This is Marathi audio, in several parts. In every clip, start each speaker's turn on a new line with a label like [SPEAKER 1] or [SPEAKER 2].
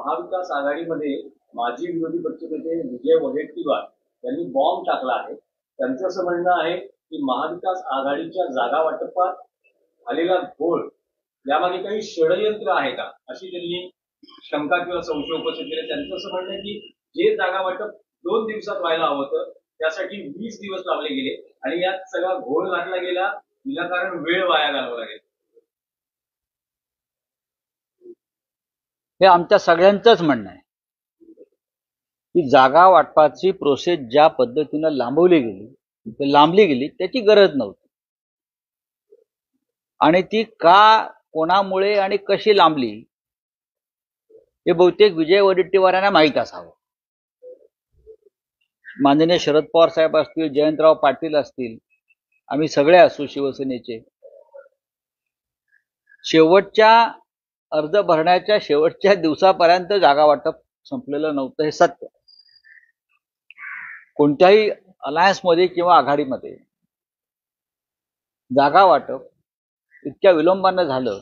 [SPEAKER 1] महाविकास आघाडीमध्ये माजी विरोधी पक्षनेते विजय वडेट्टीवार यांनी बॉम्ब टाकला आहे। त्यांचं असं म्हणणं आहे की महाविकास आघाडीच्या जागा वाटपात झालेला घोळ यामागे काही षडयंत्र आहे का, अशी त्यांनी शंका किंवा संशय उपस्थित केले। त्यांचं असं म्हणणं आहे की जे जागा वाटप 2 दिवसात व्हायला हवं होतं त्यासाठी 20 दिवस लावले गेले आणि यात सगळा घोळ घातला गेला, विनाकारण वेळ वाया घालवला गेला।
[SPEAKER 2] हे आमच्या सगळ्यांचंच म्हणणं आहे की जागा वाटपाची प्रोसेस ज्या पद्धतीनं लांबली गेली त्याची गरज नव्हती आणि ती का कोणामुळे आणि कशी लांबली हे बहुतेक विजय वडेट्टीवार यांना माहीत असावं। माननीय शरद पवार साहेब असतील, जयंतराव पाटील असतील, आम्ही सगळे असू शिवसेनेचे, शेवटच्या अर्ज भरण्याच्या शेवटच्या दिवसापर्यंत जागा वाटप संपलेलं नव्हतं हे सत्य। कोणत्याही अलायन्समध्ये किंवा आघाडीमध्ये जागा वाटप इतक्या विलंबानं झालं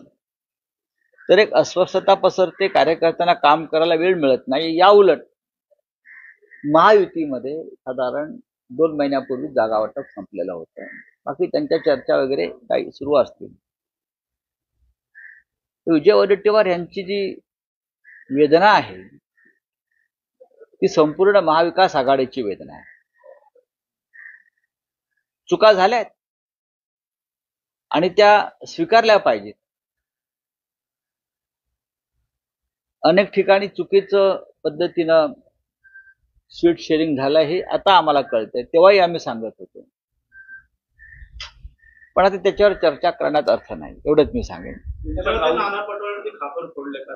[SPEAKER 2] तर एक अस्वस्थता पसरते, कार्यकर्त्यांना काम करायला वेळ मिळत नाही। या उलट महायुतीमध्ये साधारण 2 महिन्यापूर्वी जागा वाटप संपलेलं होतं, बाकी त्यांच्या चर्चा वगैरे काही सुरू असतील। विजय वडेट्टीवार यांची जी वेदना आहे ती संपूर्ण महाविकास आघाडीची वेदना आहे। चुका झाल्यात आणि त्या स्वीकारल्या पाहिजेत। अनेक ठिकाणी चुकीचं पद्धतीनं सीट शेअरिंग झालं हे आता आम्हाला कळतंय, तेव्हाही आम्ही सांगत होतो, पण आता त्याच्यावर चर्चा करण्यात अर्थ नाही, एवढंच मी सांगेन।
[SPEAKER 1] नाना पटोले खापर फोडले का?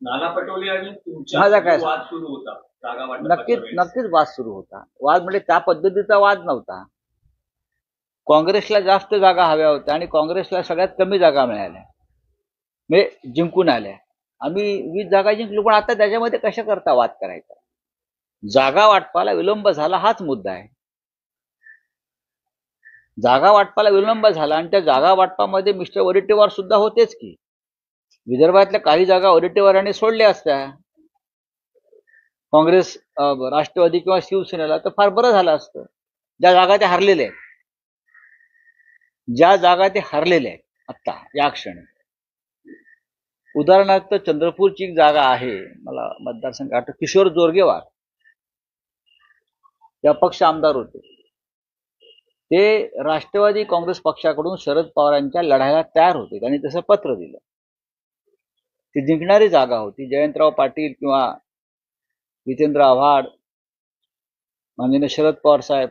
[SPEAKER 1] नाना पटोले आणि तुमचा काय वाद सुरू होता जागा वाटपाचा?
[SPEAKER 2] नक्कीच वाद सुरू होता। वाद म्हणजे त्या पद्धतीचा वाद नव्हता। काँग्रेसला जास्त जागा हव्या होत्या आणि काँग्रेसला सगळ्यात कमी जागा मिळाल्या, म्हणजे जिंकून आल्या। आम्ही 20 जागा जिंकलो, पण आता त्याच्यामध्ये कशा करता वाद करायचा? जागा वाटपाला विलंब झाला हाच मुद्दा आहे। जागा वाटपाला विलंब झाला आणि त्या जागा वाटपामध्ये मिस्टर वडेट्टीवार सुद्धा होतेच की। विदर्भातल्या काही जागा वडेट्टीवारांनी सोडल्या असत्या काँग्रेस, राष्ट्रवादी किंवा शिवसेनेला, तर फार बरं झालं असतं। ज्या जागा ते हरलेले आहेत आत्ता या क्षणी, उदाहरणार्थ चंद्रपूरची एक जागा आहे, मला मतदारसंघ आठवतो, किशोर जोरगेवार ते अपक्ष आमदार होते, ते राष्ट्रवादी काँग्रेस पक्षाकडून शरद पवारांच्या लढायला तयार होते, त्यांनी तसं पत्र दिलं। ती जिंकणारी जागा होती। जयंतराव पाटील किंवा जितेंद्र आव्हाड, माननीय शरद पवार साहेब,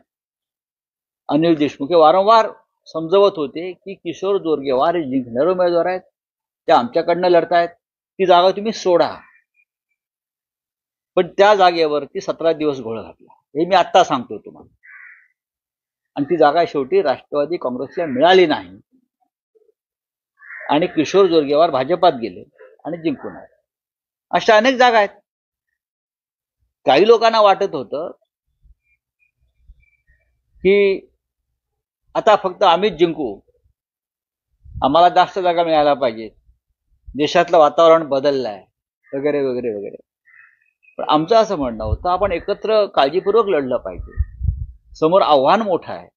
[SPEAKER 2] अनिल देशमुख हे वारंवार समजवत होते की किशोर जोरगेवार हे जिंकणारे उमेदवार आहेत, ते आमच्याकडनं लढतायत, ती जागा तुम्ही सोडा। पण त्या जागेवरती 17 दिवस घोळ घातला, हे मी आत्ता सांगतो तुम्हाला, आणि ती जागा शेवटी राष्ट्रवादी काँग्रेसला मिळाली नाही आणि किशोर जोरगेवार भाजपात गेले आणि जिंकून आले। अशा अनेक जागा आहेत। काही लोकांना वाटत होतं की आता फक्त आम्हीच जिंकू, आम्हाला जास्त जागा मिळायला पाहिजेत, देशातलं वातावरण बदललं आहे वगैरे वगैरे वगैरे। पण आमचं असं म्हणणं होतं आपण एकत्र काळजीपूर्वक लढलं पाहिजे। समोर आव्हान मोठं आहे।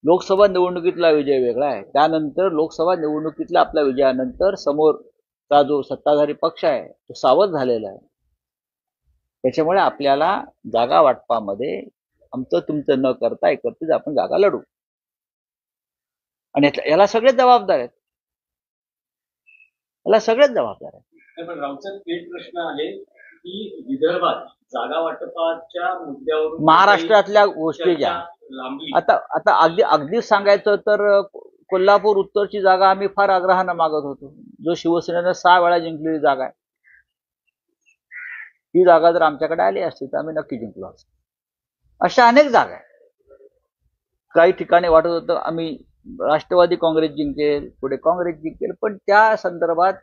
[SPEAKER 2] लोकसभा निवडणुकीतला विजय वेगळा आहे, त्यानंतर लोकसभा निवडणुकीतल्या आपल्या विजयानंतर समोरचा जो सत्ताधारी पक्ष आहे तो सावध झालेला आहे। त्याच्यामुळे आपल्याला जागा वाटपामध्ये आमचं तुमचं न करता एकत्रित आपण जागा लढू, आणि याला सगळेच जबाबदार आहेत,
[SPEAKER 1] पण राऊतसाहेब, एक प्रश्न आहे की विदर्भात जागा वाटपाच्या मुद्द्यावर
[SPEAKER 2] महाराष्ट्रातल्या गोष्टी ज्या आता अगदीच सांगायचं तर कोल्हापूर उत्तरची जागा आम्ही फार आग्रहानं मागत होतो, जो शिवसेनेनं 6 वेळा जिंकलेली जागा आहे। ही जागा जर आमच्याकडे आली असती तर आम्ही नक्की जिंकलो असतो। अशा अनेक जागा आहेत। काही ठिकाणी वाटत होतं आम्ही राष्ट्रवादी काँग्रेस जिंकेल, पुढे काँग्रेस जिंकेल, पण त्या संदर्भात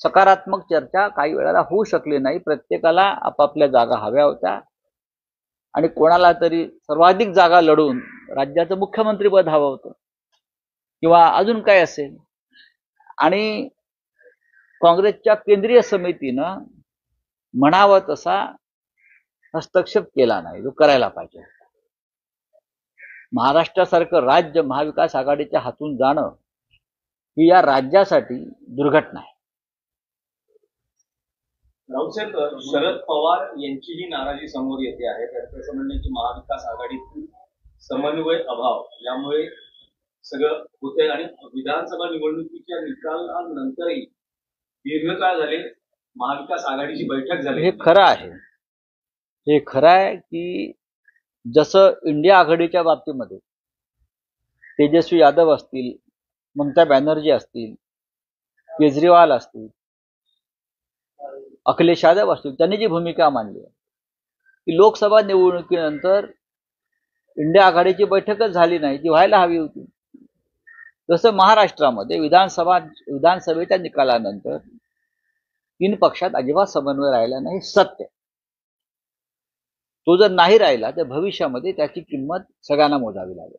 [SPEAKER 2] सकारात्मक चर्चा काही वेळेला होऊ शकली नाही। प्रत्येकाला आपापल्या जागा हव्या होत्या आणि कोणाला तरी सर्वाधिक जागा लढून राज्याचं मुख्यमंत्रीपद हवं होतं किंवा अजून काय असेल, आणि काँग्रेसच्या केंद्रीय समितीनं म्हणावं तसा हस्तक्षेप केला नाही, जो करायला पाहिजे. महाराष्ट्रासारखं राज्य महाविकास आघाडीच्या हातून जाणं ही या राज्यासाठी दुर्घटना आहे.
[SPEAKER 1] राऊतसाहेब, शरद पवार यांचीही नाराजी समोर येते आहे. त्यांचं असं म्हणणं की महाविकास आघाडीतील समन्वय अभाव यामुळे सगळं होते आणि विधानसभा निवडणुकीच्या निकालानंतरही दीर्घकाळ झाले महाविकास आघाडीची बैठक झाली.
[SPEAKER 2] हे खरं आहे. हे खरं आहे की जसं इंडिया आघाडीच्या बाबतीमध्ये तेजस्वी यादव असतील, ममता बॅनर्जी असतील, केजरीवाल असतील, अखिलेश यादव असतील, त्यांनी जी भूमिका मांडली की लोकसभा निवडणुकीनंतर इंडिया आघाडीची बैठकच झाली नाही, जी व्हायला हवी होती. जसं महाराष्ट्रामध्ये विधानसभेच्या निकालानंतर 3 पक्षात अजिबात समन्वय राहिला नाही, सत्य. तो जर नाही राहिला तर भविष्यामध्ये त्याची किंमत सगळ्यांना मोजावी लागेल.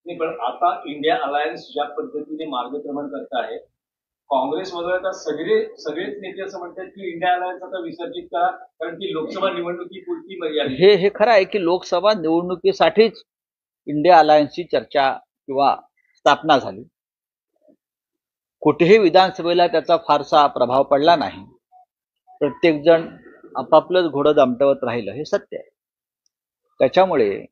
[SPEAKER 1] नाही, पण आता इंडिया अलायन्स ज्या पद्धतीने मार्गक्रमण करत आहे, काँग्रेस वगळता सगळेच नेते असं म्हणतात की इंडिया अलायन्स आता विसर्जित करा, कारण की लोकसभा निवडणुकीपुरती मर्यादित.
[SPEAKER 2] हे खरं आहे की लोकसभा निवडणुकीसाठीच इंडिया अलायन्सची चर्चा किंवा स्थापना झाली. कुठेही विधानसभेला त्याचा फारसा प्रभाव पडला नाही. प्रत्येक जण आपापलंच घोडं दामटवत राहिलं, हे सत्य आहे. त्याच्यामुळे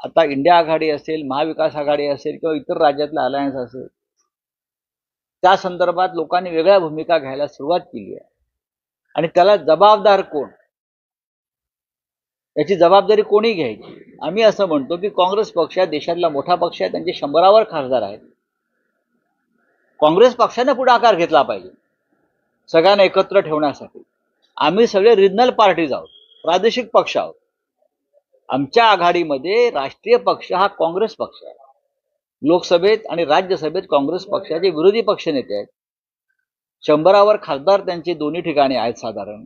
[SPEAKER 2] आता इंडिया आघाडी असेल, महाविकास आघाडी असेल किंवा इतर राज्यातला अलायन्स असेल, त्या संदर्भात लोकांनी वेगळ्या भूमिका घ्यायला सुरुवात केली आहे. आणि त्याला जबाबदार कोण, याची जबाबदारी कोणी घ्यायची? आम्ही असं म्हणतो की काँग्रेस पक्ष देशातला मोठा पक्ष आहे, त्यांचे 100वर खासदार आहेत. काँग्रेस पक्षाने पुढाकार घेतला पाहिजे सगळ्यांना एकत्र ठेवण्यासाठी. आम्ही सगळे रिजनल पार्टीज आहोत, प्रादेशिक पक्ष आहोत. आमच्या आघाडीमध्ये राष्ट्रीय पक्ष हा काँग्रेस पक्ष आहे. लोकसभेत आणि राज्यसभेत काँग्रेस पक्षाचे विरोधी पक्षनेते आहेत. 100वर खासदार त्यांचे दोन्ही ठिकाणी आहेत. साधारण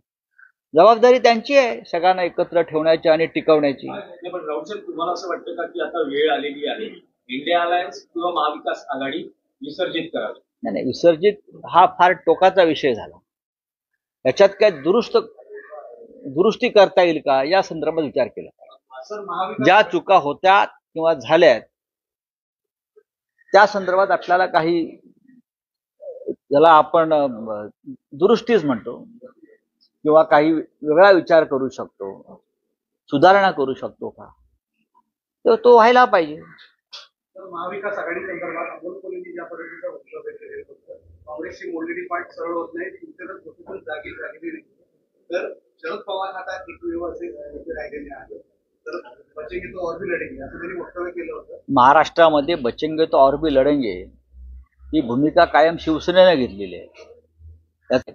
[SPEAKER 2] जबाबदारी त्यांची आहे सगळ्यांना एकत्र ठेवण्याची आणि टिकवण्याची.
[SPEAKER 1] पण राऊतसाहेब, तुम्हाला असं वाटतं का की आता वेळ आलेली आहे इंडिया अलायन्स किंवा महाविकास आघाडी विसर्जित करावी?
[SPEAKER 2] नाही, विसर्जित हा फार टोकाचा विषय झाला. याच्यात काय दुरुस्ती करता येईल का या संदर्भात विचार केला. ज्या चुका होत्या किंवा झाल्यात त्या संदर्भात आपल्याला काही, ज्याला आपण दुरुस्तीच म्हणतो, किंवा काही वेगळा विचार करू शकतो, सुधारणा करू शकतो का, तर तो व्हायला पाहिजे.
[SPEAKER 3] तर महाविकास आघाडी संदर्भात अमोल कोल्हेंनी ज्या पद्धतीचं वक्तव्य केलेलं होतं, काँग्रेसची मोडलेली पाठ सरळ होत नाही, तुमच्याकडे गोष्टीतून जागी झालेली नाही. तर शरद पवार आता एकमेव असे नेते राहिलेले आहेत. तर बचेंगे तो और भी लढेंगे असं त्यांनी वक्तव्य केलं होतं.
[SPEAKER 2] महाराष्ट्रामध्ये बचेंगे तो और भी लढेंगे ही भूमिका कायम शिवसेनेने घेतलेली आहे.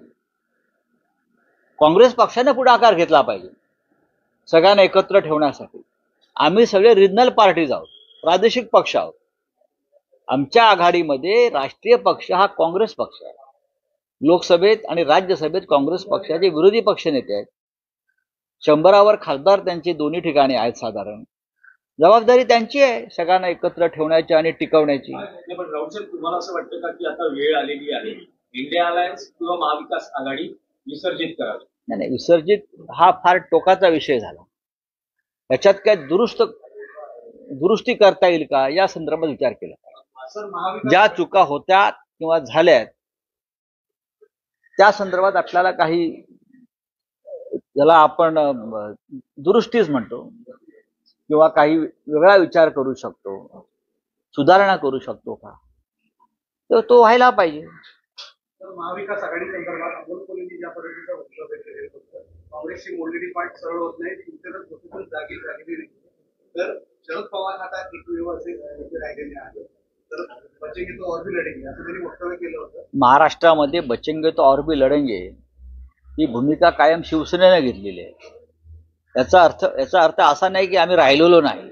[SPEAKER 2] काँग्रेस पक्षाने पुढाकार घेतला पाहिजे सगळ्यांना एकत्र ठेवण्यासाठी. आम्ही सगळे रिजनल पार्टीज आहोत, प्रादेशिक पक्ष आहोत. आमच्या आघाडीमध्ये राष्ट्रीय पक्ष हा काँग्रेस पक्ष आहे. लोकसभेत आणि राज्यसभेत काँग्रेस पक्षाचे विरोधी पक्षनेते आहेत. 100वर खासदार त्यांचे दोन्ही ठिकाणी आहेत. साधारण जबाबदारी त्यांची आहे सगळ्यांना एकत्र ठेवण्याची आणि टिकवण्याची.
[SPEAKER 1] पण राऊतसाहेब, तुम्हाला असं वाटतं का की आता वेळ आलेली आहे इंडिया अलायन्स किंवा महाविकास आघाडी विसर्जित करावी?
[SPEAKER 2] नाही, विसर्जित हा फार टोकाचा विषय झाला. याच्यात काय दुरुस्ती करता येईल का या संदर्भात विचार केला. ज्या चुका होत्या किंवा झाल्यात त्या संदर्भात आपल्याला काही, ज्याला आपण दुरुस्तीच म्हणतो, किंवा काही वेगळा विचार करू शकतो, सुधारणा करू शकतो का, तर तो व्हायला पाहिजे.
[SPEAKER 3] तर महाविकास आघाडी संदर्भात अमोल कोल्हेंनी ज्या पद्धतीचं वक्तव्य केलेलं होतं, काँग्रेसची मोडलेली पाठ सरळ होत नाही, तुमच्याकडे गोष्टीतून जागी झालेली नाही. तर शरद पवार आता एकमेव असे नेते राहिलेले आहेत. तर बचेंगे तो और भी लढेंगे असं त्यांनी वक्तव्य केलं होतं.
[SPEAKER 2] महाराष्ट्रामध्ये बचेंगे तो और भी लढेंगे ही भूमिका कायम शिवसेनेने घेतलेली आहे. याचा अर्थ असा नाही की आम्ही राहिलेलो नाही.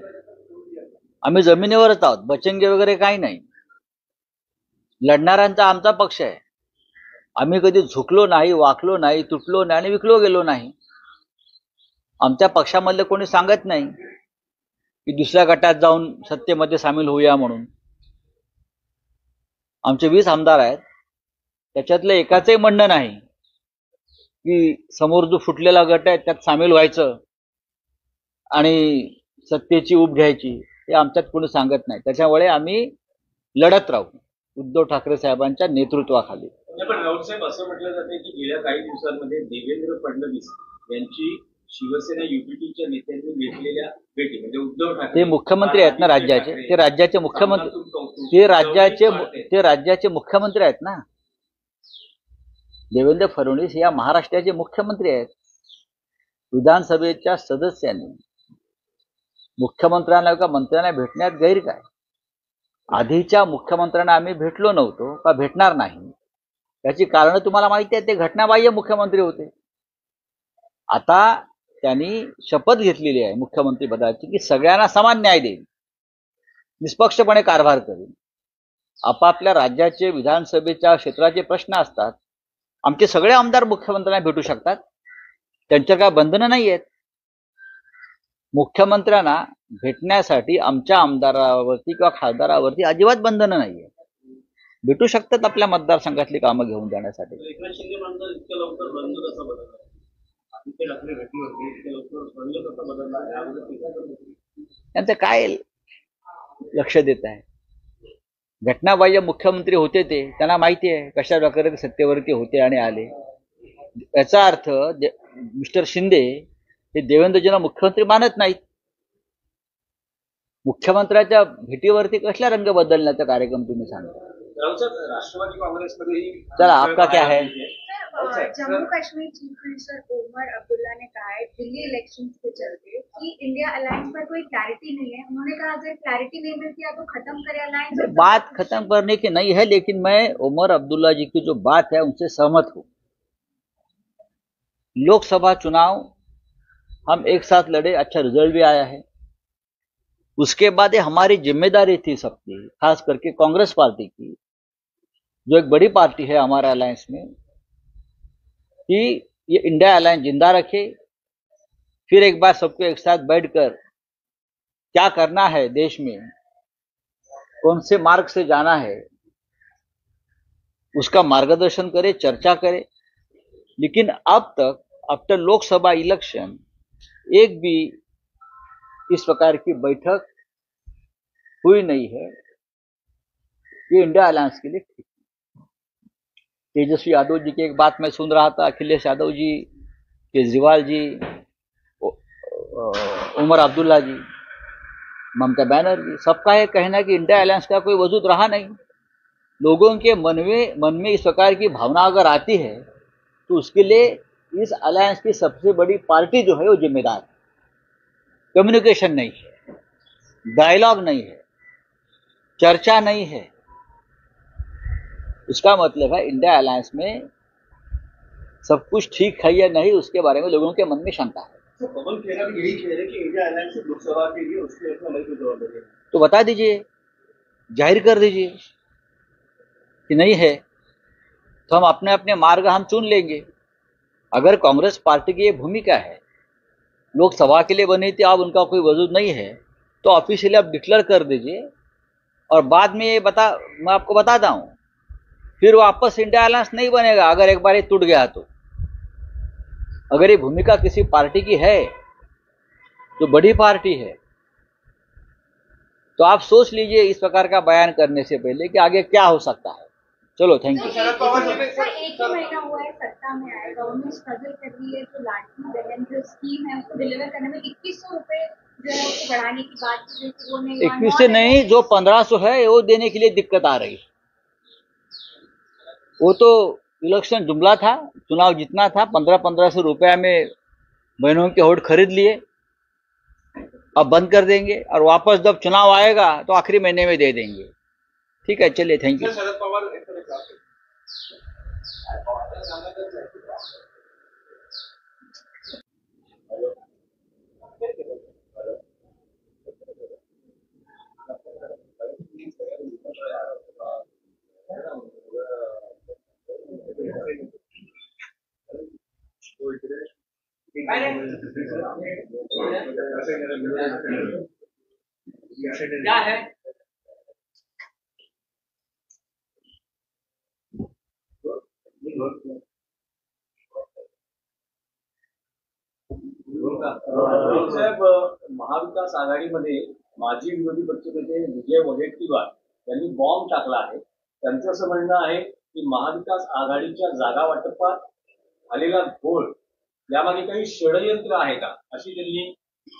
[SPEAKER 2] आम्ही जमिनीवरच आहोत. बचेंगे वगैरे काही नाही. लढणाऱ्यांचा आमचा पक्ष आहे. आम्ही कधी झुकलो नाही, वाकलो नाही, तुटलो नाही आणि विकलो गेलो नाही. आमच्या पक्षामधले कोणी सांगत नाही की दुसऱ्या गटात जाऊन सत्तेमध्ये सामील होऊया म्हणून. आमचे 20 आमदार आहेत. त्याच्यातलं एकाचंही म्हणणं नाही की समोर जो फुटलेला गट आहे त्यात सामील व्हायचं आणि सत्तेची ऊब घ्यायची, हे आमच्यात कोणी सांगत नाही. त्याच्यामुळे आम्ही लढत राहू उद्धव ठाकरे साहेबांच्या नेतृत्वाखाली.
[SPEAKER 1] पण राऊत साहेब, असं म्हटलं जाते की गेल्या काही दिवसांमध्ये देवेंद्र फडणवीस यांची शिवसेना युपीटीच्या नेत्यांनी घेतलेल्या भेटी, म्हणजे उद्धव ठाकरे
[SPEAKER 2] ते मुख्यमंत्री आहेत ना राज्याचे, ते राज्याचे मुख्यमंत्री, ते राज्याचे मुख्यमंत्री आहेत ना. देवेंद्र फडणवीस या महाराष्ट्राचे मुख्यमंत्री आहेत. विधानसभेच्या सदस्यांनी मुख्यमंत्र्यांना किंवा मंत्र्यांना भेटण्यात गैर काय? आधीच्या मुख्यमंत्र्यांना आम्ही भेटलो नव्हतो का भेटणार नाही, याची कारणं तुम्हाला माहिती आहे. ते घटनाबाह्य मुख्यमंत्री होते. आता त्यांनी शपथ घेतलेली आहे मुख्यमंत्री पदाची की सगळ्यांना समान न्याय देईल, निष्पक्षपणे कारभार करेल. आपापल्या राज्याचे विधानसभेच्या क्षेत्राचे प्रश्न असतात. आमचे सगळे आमदार मुख्यमंत्र्यांना भेटू शकतात, त्यांच्या काय बंधनं नाही आहेत. मुख्यमंत्र्यांना भेटण्यासाठी आमच्या आमदारावरती किंवा खासदारावरती अजिबात बंधनं नाही आहेत. भेटू शकतात आपल्या मतदारसंघातली कामं घेऊन जाण्यासाठी.
[SPEAKER 1] एकनाथ शिंदे म्हणतात इतक्या लवकर बंद कसं बदलणार, आदित्य ठाकरे भेटली होती, इतक्या लवकर बंद कसं बदलणार, यामध्ये टीका करत होती.
[SPEAKER 2] त्यांचं काय लक्ष देत आहे? घटनाबाह्य मुख्यमंत्री होते ते, त्यांना माहिती आहे कशा प्रकारे सत्तेवरती होते आणि आले. याचा अर्थ मिस्टर शिंदे हे देवेंद्रजींना मुख्यमंत्री मानत नाहीत. मुख्यमंत्र्याच्या भेटीवरती कसला रंग बदलण्याचा कार्यक्रम तुम्ही सांगा.
[SPEAKER 1] राष्ट्रवादी कांग्रेसमध्येही
[SPEAKER 2] चला आपका क्या है?
[SPEAKER 4] जम्मू कश्मीर चीफ मिनिस्टर ओमर अब्दुल्ला ने कहा है दिल्ली इलेक्शंस के चलते कि इंडिया अलायंस पर कोई क्लैरिटी नहीं है. उन्होंने कहा अगर क्लैरिटी नहीं मिलती है तो खत्म करें अलायंस.
[SPEAKER 2] बात खत्म करने की नहीं है, लेकिन मैं ओमर अब्दुल्ला जी की जो बात है उनसे सहमत हूं. लोकसभा चुनाव हम एक साथ लड़े, अच्छा रिजल्ट भी आया है. उसके बाद ये हमारी जिम्मेदारी थी सबकी, खास करके कांग्रेस पार्टी की, जो एक बड़ी पार्टी है हमारे अलायंस में, कि ये इंडिया अलायंस जिंदा रखे. फिर एक बार सबको एक साथ बैठकर क्या करना है देश में, कौन से मार्ग से जाना है, उसका मार्गदर्शन करे, चर्चा करे. लेकिन अब तक आफ्टर लोकसभा इलेक्शन एक भी इस प्रकार की बैठक हुई नहीं है. ये इंडिया अलायंस के लिए ठीक. तेजस्वी यादव जी की एक बात मैं सुन रहा था, अखिलेश यादव जी, केजरीवाल जी, उमर अब्दुल्ला जी, ममता बनर्जी, सबका ये कहना है कि इंडिया अलायंस का कोई वजूद रहा नहीं. लोगों के मन में इस प्रकार की भावना अगर आती है तो उसके लिए इस अलायंस की सबसे बड़ी पार्टी जो है वो जिम्मेदार है. कम्युनिकेशन नहीं है, डायलॉग नहीं है, चर्चा नहीं है. इसका मतलब है इंडिया अलायंस में सब कुछ ठीक है या नहीं, उसके बारे में लोगों के मन में शंका है.
[SPEAKER 1] तो पवन खेरा भी यही कह रहे कि इंडिया अलायंस लोकसभा के लिए उसके अपना की जवाबदारी है.
[SPEAKER 2] तो बता दीजिए, जाहिर कर दीजिए कि नहीं है, तो हम अपने अपने मार्ग हम चुन लेंगे. अगर कांग्रेस पार्टी की ये भूमिका है, लोकसभा के लिए बनी थी, अब उनका कोई वजूद नहीं है, तो ऑफिशियली आप डिक्लेयर कर दीजिए. और बाद में ये मैं आपको बताता हूं, फिर वापस इंडिया अलायंस नहीं बनेगा अगर एक बार ये टूट गया तो. अगर ये भूमिका किसी पार्टी की है जो बड़ी पार्टी है, तो आप सोच लीजिए इस प्रकार का बयान करने से पहले कि आगे क्या हो सकता है. चलो, थैंक यू.
[SPEAKER 4] शरद पवार जी ने एक ही महीना हुआ है सत्ता में आए, गवर्नमेंट स्ट्रगल कर रही है, तो लाडली बहन जो स्कीम है उसको डिलीवर करने में 2100 रुपए जो है उसको बढ़ाने की बात की गई थी, वो नहीं.
[SPEAKER 2] 2100 नहीं, जो 1500 है वो देने के लिए दिक्कत आ रही है. वो तो इलेक्शन जुमला था, चुनाव जितना था, 1500 रुपया में बहनों के वोट खरीद लिए. अब बंद कर देंगे और वापस जब चुनाव आएगा तो आखिरी महीने में दे देंगे. ठीक है, चलिए, थैंक यू.
[SPEAKER 3] शरद पवार
[SPEAKER 1] क्या है साहेब, महाविकास आघाडीमध्ये माजी विरोधी पक्षनेते विजय वडेट्टीवार यांनी बॉम्ब टाकला आहे. त्यांचं असं म्हणणं आहे की महाविकास आघाडीच्या जागा वाटपात आलेला घोळ यामागे काही षडयंत्र आहे का, अशी त्यांनी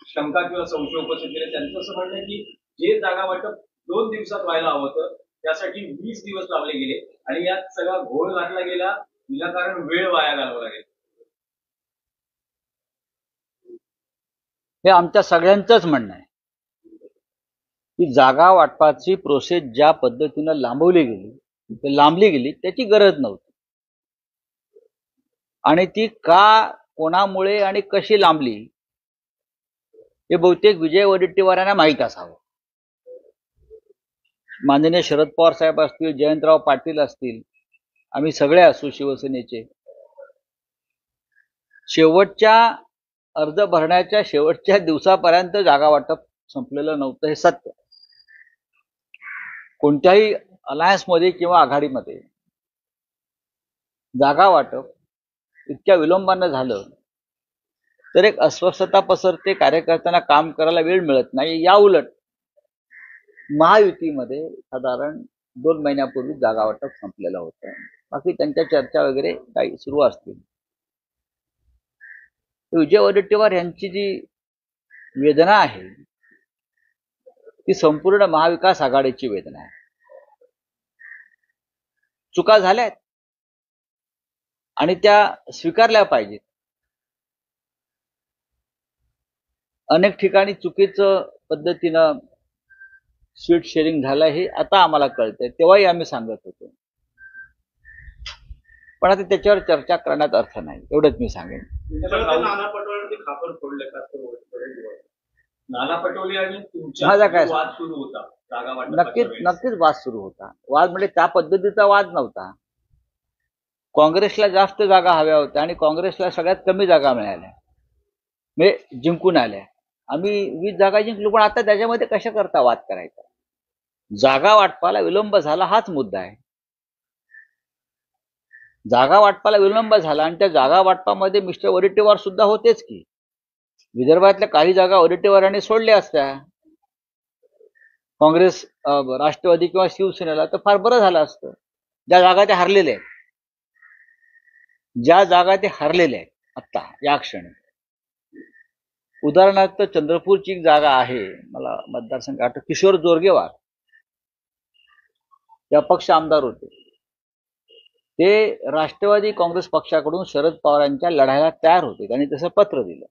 [SPEAKER 1] शंका किंवा संशय उपस्थित केले. त्यांचं असं म्हणणं आहे की जे जागा वाटप 2 दिवसात व्हायला हवं होतं त्यासाठी 20 दिवस लावले गेले आणि यात सगळा घोळ घातला गेला, विनाकारण वेळ वाया घालवला गेला.
[SPEAKER 2] हे आमच्या सगळ्यांचंच म्हणणं आहे की जागा वाटपाची प्रोसेस ज्या पद्धतीनं लांबली गेली त्याची गरज नव्हती. आणि ती का, कोणामुळे आणि कशी लांबली हे बहुतेक विजय वडेट्टीवारांना माहीत असावं. माननीय शरद पवार साहेब असतील, जयंतराव पाटील असतील, आम्ही सगळे असू शिवसेनेचे, शेवटच्या अर्ज भरण्याच्या शेवटच्या दिवसापर्यंत जागा वाटप संपलेलं नव्हतं, हे सत्य. कोणत्याही अलायन्समध्ये किंवा आघाडीमध्ये जागा वाटप इतक्या विलंबानं झालं तर एक अस्वस्थता पसरते, कार्यकर्त्यांना काम करायला वेळ मिळत नाही. या उलट महायुतीमध्ये साधारण 2 महिन्यापूर्वी जागा वाटप संपलेलं होतं. बाकी त्यांच्या चर्चा वगैरे काही सुरू असतील. विजय वडेट्टीवार यांची जी वेदना आहे ती संपूर्ण महाविकास आघाडीची वेदना आहे. चुका झाल्यात आणि त्या स्वीकारल्या पाहिजेत. अनेक ठिकाणी चुकीचं पद्धतीनं सीट शेअरिंग झालं हे आता आम्हाला कळतंय, तेव्हाही आम्ही सांगत होतो. पण आता त्याच्यावर चर्चा करण्यात अर्थ नाही, एवढंच मी सांगेन.
[SPEAKER 3] नाना पटोले खापर फोडले का?
[SPEAKER 1] नाना पटोले आणि
[SPEAKER 2] माझा काय
[SPEAKER 1] तुमचा वाद सुरू होता जागा
[SPEAKER 2] नक्कीच वाद सुरू होता. वाद म्हणजे त्या पद्धतीचा वाद नव्हता. काँग्रेसला जास्त जागा हव्या होत्या आणि काँग्रेसला सगळ्यात कमी जागा मिळाल्या, म्हणजे जिंकून आल्या. आम्ही 20 जागा जिंकलो, पण आता त्याच्यामध्ये कशा करता वाद करायचा? जागा वाटपाला विलंब झाला हाच मुद्दा आहे. जागा वाटपाला विलंब झाला आणि त्या जागा वाटपामध्ये मिस्टर वडेट्टीवार सुद्धा होतेच की. विदर्भातल्या काही जागा वडेट्टीवारांनी सोडल्या असत्या काँग्रेस, राष्ट्रवादी किंवा शिवसेनेला, तर फार बरं झालं असतं. ज्या जागा ते हरलेले आहेत आता या क्षणी. उदाहरणार्थ चंद्रपूरची एक जागा आहे, मला मतदारसंघ आठवतो, किशोर जोरगेवार या पक्ष आमदार होते. ते राष्ट्रवादी काँग्रेस पक्षाकडून शरद पवारांच्या लढायला तयार होते. त्यांनी तसं पत्र दिलं.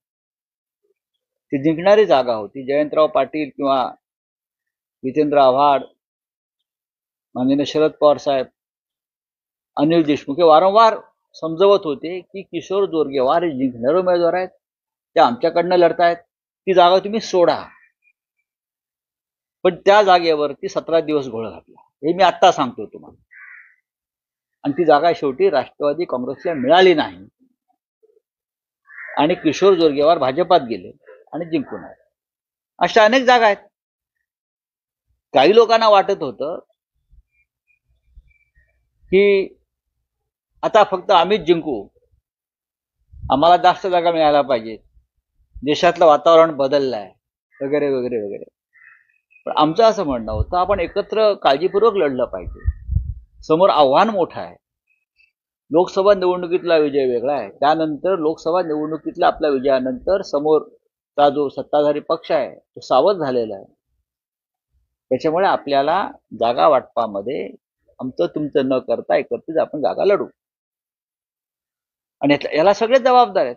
[SPEAKER 2] ती जिंकणारी जागा होती. जयंतराव पाटील किंवा जितेंद्र आव्हाड, माननीय शरद पवार साहेब, अनिल देशमुख हे वारंवार समजवत होते की किशोर जोरगेवार हे जिंकणारे उमेदवार आहेत, ते आमच्याकडनं लढतायत, ती जागा तुम्ही सोडा. पण त्या जागेवरती 17 दिवस घोळ घातला, हे मी आत्ता सांगतो तुम्हाला. आणि ती जागा शेवटी राष्ट्रवादी काँग्रेसला मिळाली नाही आणि किशोर जोरगेवार भाजपात गेले आणि जिंकून आले. अशा अनेक जागा आहेत. काही लोकांना वाटत होतं की आता फक्त आम्हीच जिंकू, आम्हाला जास्त जागा मिळायला पाहिजे, देशातलं वातावरण बदललं आहे वगैरे वगैरे वगैरे. पण आमचं असं म्हणणं होतं आपण एकत्र काळजीपूर्वक लढलं पाहिजे. समोर आव्हान मोठं आहे. लोकसभा निवडणुकीतला विजय वेगळा आहे, त्यानंतर लोकसभा निवडणुकीतल्या आपल्या विजयानंतर समोरचा जो सत्ताधारी पक्ष आहे तो सावध झालेला आहे. त्याच्यामुळे आपल्याला जागा वाटपामध्ये आमचं तुमचं न करता एकत्रित आपण जागा लढू. आणि याला सगळेच जबाबदार आहेत.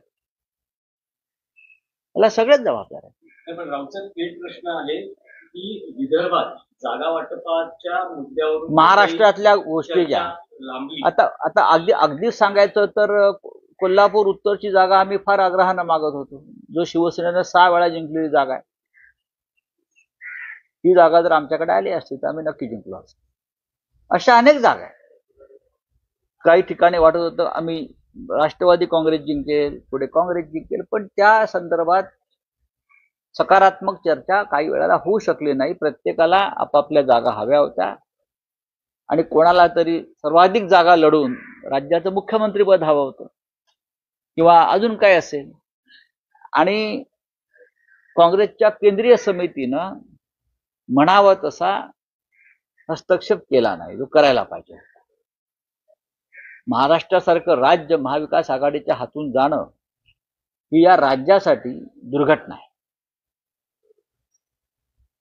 [SPEAKER 1] पण रामचंद, एक प्रश्न आहे की विदर्भात जागा वाटपाच्या मुद्द्यावर
[SPEAKER 2] महाराष्ट्रातल्या गोष्टी ज्या
[SPEAKER 1] लांबली.
[SPEAKER 2] आता अगदीच सांगायचं तर कोल्हापूर उत्तरची जागा आम्ही फार आग्रहानं मागत होतो, जो शिवसेनेनं 6 वेळा जिंकलेली जागा आहे. ही जागा जर आमच्याकडे आली असती तर आम्ही नक्की जिंकलो असतो. अशा अनेक जागा आहेत. काही ठिकाणी वाटत होतं आम्ही राष्ट्रवादी काँग्रेस जिंकेल, पुढे काँग्रेस जिंकेल, पण त्या संदर्भात सकारात्मक चर्चा काही वेळेला होऊ शकली नाही. प्रत्येकाला आपापल्या जागा हव्या होत्या आणि कोणाला तरी सर्वाधिक जागा लढून राज्याचं मुख्यमंत्रीपद हवं होतं किंवा अजून काय असेल, आणि काँग्रेसच्या केंद्रीय समितीनं म्हणावं तसा हस्तक्षेप केला नाही, जो करायला पाहिजे. महाराष्ट्रासारखं राज्य महाविकास आघाडीच्या हातून जाणं ही या राज्यासाठी दुर्घटना आहे.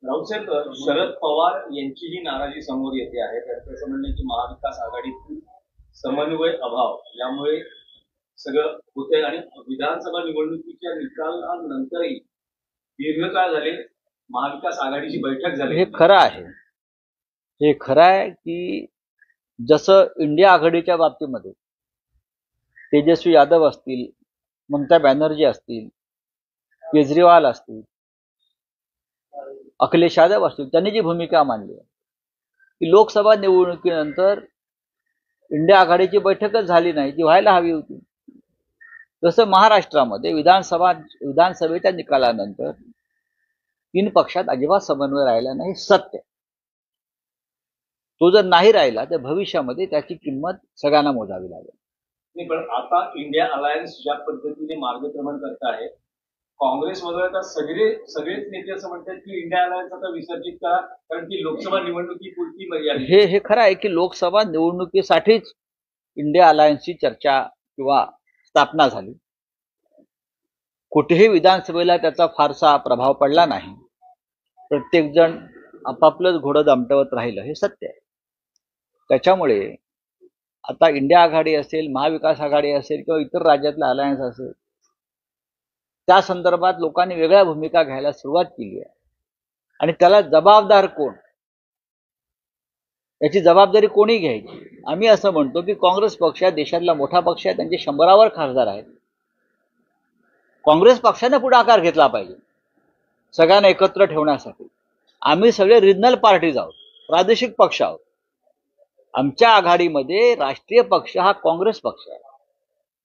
[SPEAKER 1] राऊतसाहेब, शरद पवार यांचीही नाराजी समोर येते आहे. त्यांचं असं म्हणणं आहे की महाविकास आघाडीतील समन्वय अभाव यामुळे सगळं होतंय आणि विधानसभा निवडणुकीच्या निकालानंतरही दीर्घकाळ झाले महाविकास आघाडीची बैठक झाली.
[SPEAKER 2] हे खरं आहे, हे खरं आहे की जसं इंडिया आघाडीच्या बाबतीमध्ये तेजस्वी यादव असतील, ममता बॅनर्जी असतील, केजरीवाल असतील, अखिलेश यादव असतील, त्यांनी जी भूमिका मांडली आहे की लोकसभा निवडणुकीनंतर इंडिया आघाडीची बैठकच झाली नाही, जी व्हायला हवी होती. तसं महाराष्ट्रामध्ये विधानसभेच्या निकालानंतर 3 पक्षात अजिबात समन्वय राहिला नाही, सत्य. तो जर नाही राहिला तर भविष्यामध्ये त्याची किंमत सगळ्यांना मोजावी लागेल.
[SPEAKER 1] नाही, पण आता इंडिया अलायन्स ज्या पद्धतीने मार्गक्रमण करत आहे, काँग्रेस वगळता सगळेच नेते असं म्हणतात की इंडिया अलायन्स आता विसर्जित करा, कारण की लोकसभा निवडणुकीपुरती मर्यादित.
[SPEAKER 2] हे खरं आहे की लोकसभा निवडणुकीसाठीच इंडिया अलायन्सची चर्चा किंवा स्थापना झाली. कुठेही विधानसभेला त्याचा फारसा प्रभाव पडला नाही. प्रत्येक जण आपापलंच घोडं दामटवत राहिलं, हे सत्य आहे. त्याच्यामुळे आता इंडिया आघाडी असेल, महाविकास आघाडी असेल किंवा इतर राज्यातला अलायन्स असेल, त्या संदर्भात लोकांनी वेगळ्या भूमिका घ्यायला सुरुवात केली आहे. आणि त्याला जबाबदार कोण, याची जबाबदारी कोणी घ्यायची? आम्ही असं म्हणतो की काँग्रेस पक्ष देशातला मोठा पक्ष आहे, त्यांचे 100वर खासदार आहेत. काँग्रेस पक्षाने पुढाकार घेतला पाहिजे सगळ्यांना एकत्र ठेवण्यासाठी. आम्ही सगळे रिजनल पार्टीज आहोत, प्रादेशिक पक्ष आहोत. आमच्या आघाडीमध्ये राष्ट्रीय पक्ष हा काँग्रेस पक्ष आहे.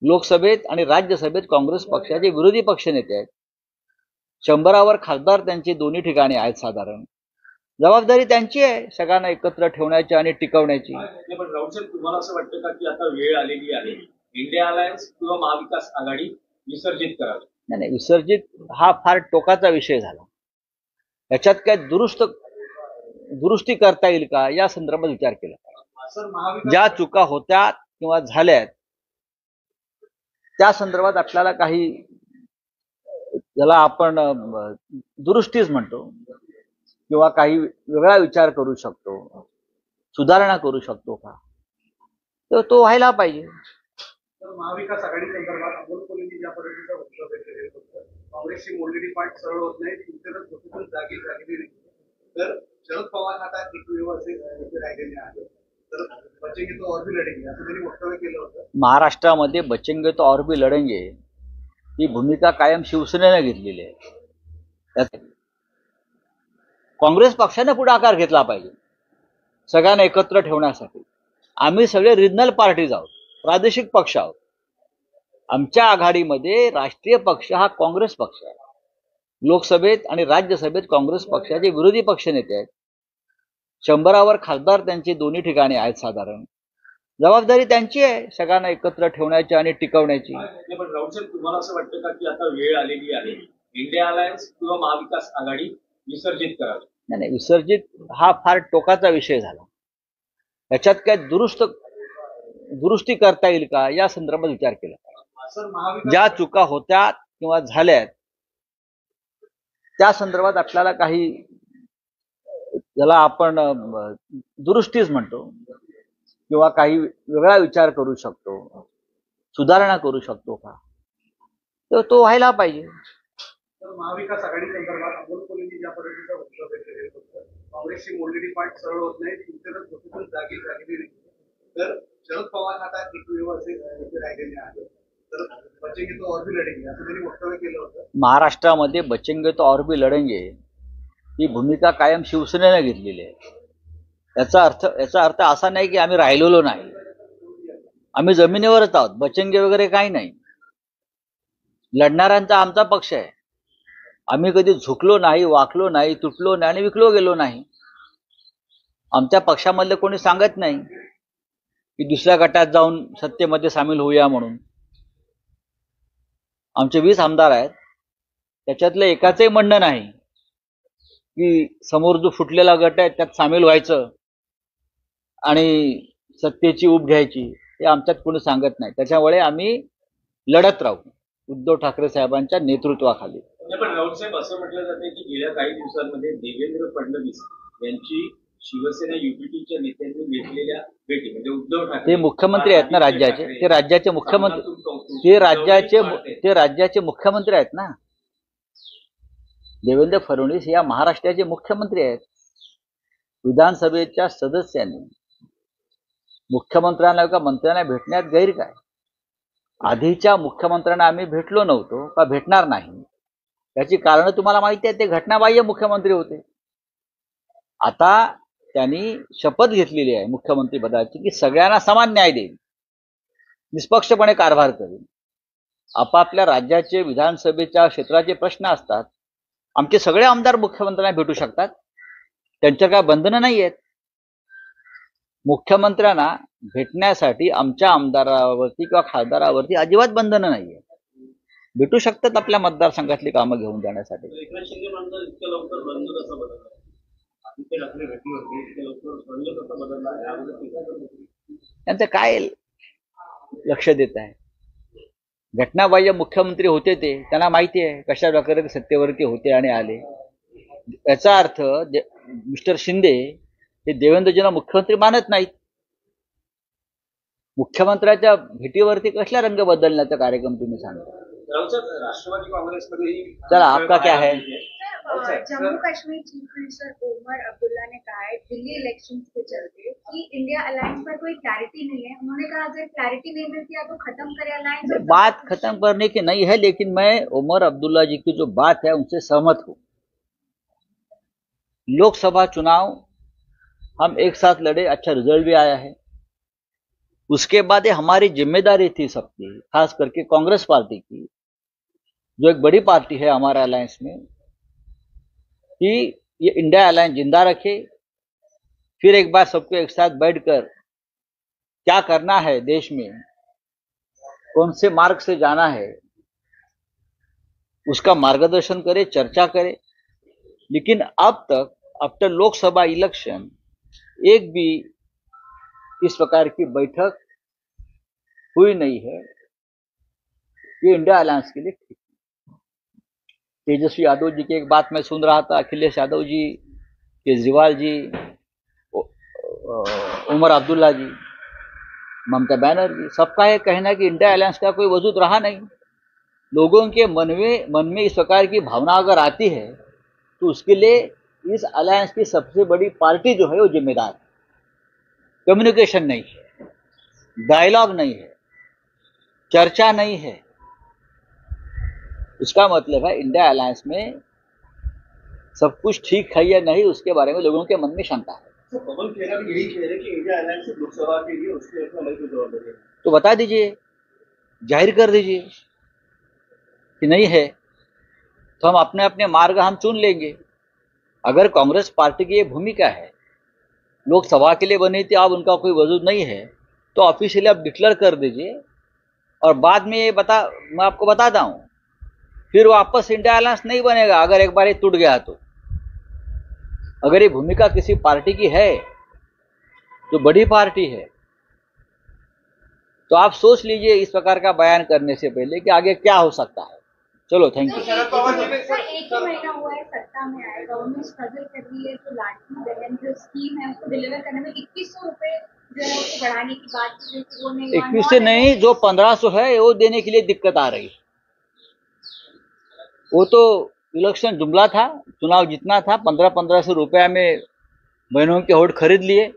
[SPEAKER 2] लोकसभेत आणि राज्यसभेत काँग्रेस पक्षाचे विरोधी पक्षनेते आहेत. 100वर खासदार त्यांचे दोन्ही ठिकाणी आहेत. साधारण जबाबदारी त्यांची आहे सगळ्यांना एकत्र ठेवण्याची आणि टिकवण्याची.
[SPEAKER 1] पण राऊतसाहेब, तुम्हाला असं वाटतं का की आता वेळ आलेली आहे इंडिया अलायन्स किंवा महाविकास आघाडी विसर्जित करावी?
[SPEAKER 2] नाही, विसर्जित हा फार टोकाचा विषय झाला. याच्यात काय दुरुस्ती करता येईल का या संदर्भात विचार केला. ज्या चुका होत्या किंवा झाल्यात त्या संदर्भात आपल्याला काही, ज्याला आपण दुरुस्तीच म्हणतो, किंवा काही वेगळा विचार करू शकतो, सुधारणा करू शकतो का, तर तो व्हायला पाहिजे.
[SPEAKER 3] तर महाविकास आघाडी संदर्भात अमोल कोल्हेंनी ज्या पद्धतीचं वक्तव्य केलेलं होतं, काँग्रेसची मोडलेली पाठ सरळ होत नाही, तुमच्याकडे स्वतंत्र जागी झालेली नाही. तर शरद पवार आता एकमेव असे राहिलेले आहेत. तर बचेंगे तो और भी लढेंगे असं त्यांनी वक्तव्य केलं होतं.
[SPEAKER 2] महाराष्ट्रामध्ये बचेंगे तो और भी लढेंगे ही भूमिका कायम शिवसेनेने घेतलेली आहे. काँग्रेस पक्षाने पुढाकार घेतला पाहिजे सगळ्यांना एकत्र ठेवण्यासाठी. आम्ही सगळे रिजनल पार्टीज आहोत, प्रादेशिक पक्ष आहोत. आमच्या आघाडीमध्ये राष्ट्रीय पक्ष हा काँग्रेस पक्ष आहे. लोकसभेत आणि राज्यसभेत काँग्रेस पक्षाचे विरोधी पक्षनेते आहेत. 100वर खासदार त्यांचे दोन्ही ठिकाणी आहेत. साधारण जबाबदारी त्यांची आहे सगळ्यांना एकत्र ठेवण्याची आणि टिकवण्याची.
[SPEAKER 1] पण राऊतसाहेब, तुम्हाला असं वाटतं का की आता वेळ आलेली आहे इंडिया अलायन्स किंवा महाविकास आघाडी विसर्जित करावी?
[SPEAKER 2] नाही, विसर्जित हा फार टोकाचा विषय झाला. याच्यात काय दुरुस्ती करता येईल का या संदर्भात विचार केला. ज्या चुका होत्या किंवा झाल्यात त्या संदर्भात आपल्याला काही, ज्याला आपण दुरुस्तीच म्हणतो, किंवा काही वेगळा विचार करू शकतो, सुधारणा करू शकतो का, तर तो व्हायला पाहिजे.
[SPEAKER 3] तर महाविकास आघाडी संदर्भात अमोल कोल्हेंनी ज्या पद्धतीचं वक्तव्य केलेलं होतं, काँग्रेसची मोडलेली पाठ सरळ होत नाही, तुमच्याकडे स्वतंत्र जागी झालेली नाही. तर शरद पवार आता एकमेव असे राहिलेले आहेत. तर बचेंगे तो और भी लढेंगे असं त्यांनी वक्तव्य केलं होतं.
[SPEAKER 2] महाराष्ट्रामध्ये बचेंगे तो और भी लढेंगे ही भूमिका कायम शिवसेनेने घेतलेली आहे. याचा अर्थ असा नाही की आम्ही राहिलेलो नाही. आम्ही जमिनीवरच आहोत. बचेंगे वगैरे काही नाही. लढणाऱ्यांचा आमचा पक्ष आहे. आम्ही कधी झुकलो नाही, वाकलो नाही, तुटलो नाही आणि विकलो गेलो नाही. आमच्या पक्षामधले कोणी सांगत नाही की दुसऱ्या गटात जाऊन सत्तेमध्ये सामील होऊया म्हणून. आमचे 20 आमदार आहेत, त्याच्यातलं एकाचंही म्हणणं नाही की समोर जो फुटलेला गट आहे त्यात सामील व्हायचं आणि सत्तेची ऊब घ्यायची. हे आमच्यात कोणी सांगत नाही. त्याच्यामुळे आम्ही लढत राहू उद्धव ठाकरे साहेबांच्या नेतृत्वाखाली.
[SPEAKER 1] पण राऊत साहेब असं म्हटलं जाते की गेल्या काही दिवसांमध्ये देवेंद्र फडणवीस यांची शिवसेना युपीटीच्या नेत्यांनी घेतलेल्या भेटी म्हणजे उद्धव ठाकरे
[SPEAKER 2] ते मुख्यमंत्री आहेत ना राज्याचे. ते राज्याचे मुख्यमंत्री ते राज्याचे मुख्यमंत्री आहेत ना. देवेंद्र फडणवीस या महाराष्ट्राचे मुख्यमंत्री आहेत. विधानसभेच्या सदस्यांनी मुख्यमंत्र्यांना किंवा मंत्र्यांना भेटण्यात गैर काय. आधीच्या मुख्यमंत्र्यांना आम्ही भेटलो नव्हतो का भेटणार नाही त्याची कारणं तुम्हाला माहिती आहे. ते घटनाबाह्य मुख्यमंत्री होते. आता त्यांनी शपथ घेतलेली आहे मुख्यमंत्री पदाची की सगळ्यांना समान न्याय देईल, निष्पक्षपणे कारभार करेल. आपापल्या राज्याचे विधानसभेच्या क्षेत्राचे प्रश्न असतात. आमचे सगळे आमदार मुख्यमंत्र्यांना भेटू शकतात, त्यांच्यावर काय बंधनं नाही आहेत. मुख्यमंत्र्यांना भेटण्यासाठी आमच्या आमदारावरती किंवा खासदारावरती अजिबात बंधनं नाही आहेत. भेटू शकतात आपल्या मतदारसंघातली कामं घेऊन जाण्यासाठी.
[SPEAKER 1] एकनाथ शिंदे म्हणतात इतक्या लवकर बंद कसं बदलणार, आदित्य ठाकरे भेटली होती इतक्या लवकर बंद कसं बदलणार यामध्ये टीका करत होती.
[SPEAKER 2] त्यांचं काय लक्ष देत आहे. घटनाबाह्य मुख्यमंत्री होते ते, त्यांना माहिती आहे कशा प्रकारे सत्तेवरती होते आणि आले. याचा अर्थ मिस्टर शिंदे हे देवेंद्रजींना मुख्यमंत्री मानत नाहीत. मुख्यमंत्र्याच्या भेटीवरती कसला रंग बदलण्याचा कार्यक्रम तुम्ही सांगता.
[SPEAKER 1] राष्ट्रवादी कांग्रेसमध्ये
[SPEAKER 2] चला आपका क्या है.
[SPEAKER 4] जम्मू कश्मीर चीफ मिनिस्टर ओमर अब्दुल्ला ने कहा है दिल्ली इलेक्शंस के चलते कि इंडिया अलायंस पर कोई क्लैरिटी नहीं है. उन्होंने कहा अगर क्लैरिटी नहीं मिलती है तो खत्म करें अलायंस.
[SPEAKER 2] बात खत्म करने की नहीं है, लेकिन मैं ओमर अब्दुल्ला जी की जो बात है उनसे सहमत हूं. लोकसभा चुनाव हम एक साथ लड़े, अच्छा रिजल्ट भी आया है. उसके बाद ये हमारी जिम्मेदारी थी सबकी, खास करके कांग्रेस पार्टी की, जो एक बड़ी पार्टी है हमारा अलायंस में, कि ये इंडिया अलायंस जिंदा रखे. फिर एक बार सबको एक साथ बैठकर क्या करना है देश में, कौन से मार्ग से जाना है, उसका मार्गदर्शन करे, चर्चा करे. लेकिन अब तक आफ्टर लोकसभा इलेक्शन एक भी इस प्रकार की बैठक हुई नहीं है. ये इंडिया अलायंस के लिए ठीक. तेजस्वी यादव जी की एक बात मैं सुन रहा था, अखिलेश यादव जी, केजरीवाल जी, उमर अब्दुल्ला जी, ममता बनर्जी, सबका ये कहना कि इंडिया अलायंस का कोई वजूद रहा नहीं. लोगों के मन में इस प्रकार की भावना अगर आती है तो उसके लिए इस अलायंस की सबसे बड़ी पार्टी जो है वो जिम्मेदार है. कम्युनिकेशन नहीं है, डायलॉग नहीं है, चर्चा नहीं है. इसका मतलब है इंडिया अलायंस में सब कुछ ठीक है या नहीं उसके बारे में लोगों के मन में शंका है.
[SPEAKER 1] तो कमल खेरा भी यही कह रहे कि इंडिया अलायंस लोकसभा के लिए उसके अपना नहीं जवाबदारी है.
[SPEAKER 2] तो बता दीजिए, जाहिर कर दीजिए कि नहीं है, तो हम अपने अपने मार्ग हम चुन लेंगे. अगर कांग्रेस पार्टी की ये भूमिका है, लोकसभा के लिए बनी थी, अब उनका कोई वजूद नहीं है, तो ऑफिशियली आप डिक्लेयर कर दीजिए. और बाद में ये मैं आपको बताता हूं, फिर वापस इंडिया अलायंस नहीं बनेगा अगर एक बार ये टूट गया तो. अगर ये भूमिका किसी पार्टी की है जो बड़ी पार्टी है, तो आप सोच लीजिए इस प्रकार का बयान करने से पहले कि आगे क्या हो सकता है. चलो, थैंक यू.
[SPEAKER 3] शरद पवार जी ने
[SPEAKER 4] एक ही महीना हुआ है सत्ता में आए, गवर्नमेंट स्ट्रगल कर रही है. जो लाडली बहन जो स्कीम है उसको डिलीवर करने में 2100 रुपए जो है उसको बढ़ाने की बात की गई थी, वो नहीं.
[SPEAKER 2] 21 से नहीं, जो 1500 है वो देने के लिए दिक्कत आ रही. वो तो इलेक्शन जुमला था, चुनाव जीतना था. 1500 रुपया में बहनों के वोट खरीद लिए.